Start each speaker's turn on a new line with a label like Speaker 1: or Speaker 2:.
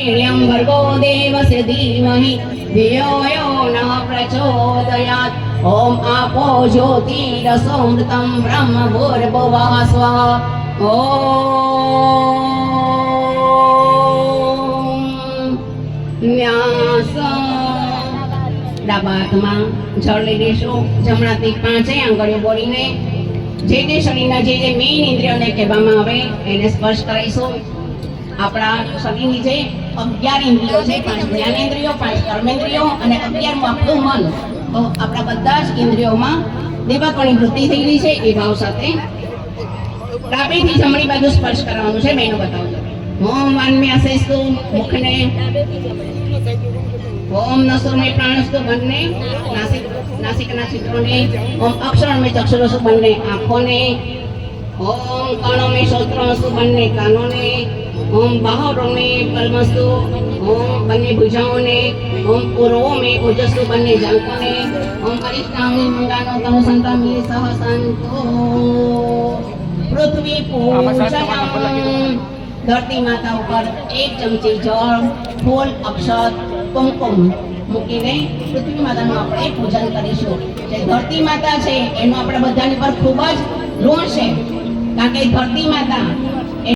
Speaker 1: वरेण्यं भर्गो देवस्य धीमहि धियो यो न प्रचोदयात्। ॐ आपो ज्योतिरसोऽमृतं ब्रह्म भूर्भुवः स्वः। ॐ न्यास ડાબા હાથમાં જળ લઈ લઈશું. જમણાથી 5 આંગળીઓ બોલીને જે તે શરીરના જે મેઇન ઇન્દ્રિયોને કહેવામાં આવે એને સ્પર્શ કરાવીશું. આપણા શરીરની જે 11 ઇન્દ્રિયો છે, 5 જ્ઞાનેન્દ્રિયો, 5 કર્મેન્દ્રિયો અને 11મું આપણું મન. તો આપણા બધા જ ઇન્દ્રિયોમાં દેવત્વની વૃત્તિ થયેલી છે. એ ભાવ સાથે ડાબેથી જમણી બાજુ સ્પર્શ કરવાનું છે. મેનું બતાવજો. ઓમ વાન્મ્યાસેસ્તુ મુખને, ओम नसुर में प्राणस्तु बनने नासिकना छिद्रों ने, ओम अक्षर में चक्षुरस्तु बनने आँखों ने, ओम कानों में श्रोत्रमस्तु बनने कानों ने, ओम बाहुरों में पलमस्तु, ओम बनने भुजाओं ने, ओम पुरों में ओजस्तु बनने जांघों ने, ओम अरिष्टांग मंगानो तनु संतामि सहसंतो पृथ्वी पूजनम। धरती माता ऊपर 1 चमची जल, फूल, अक्षत, कुमकुम મૂકીને પૃથ્વી માતાનું આપણે પૂજન કરીશું. જે ધરતી માતા છે એનું આપણે બધાની પર ખૂબ જ ઋણ છે, કારણ કે ધરતી માતા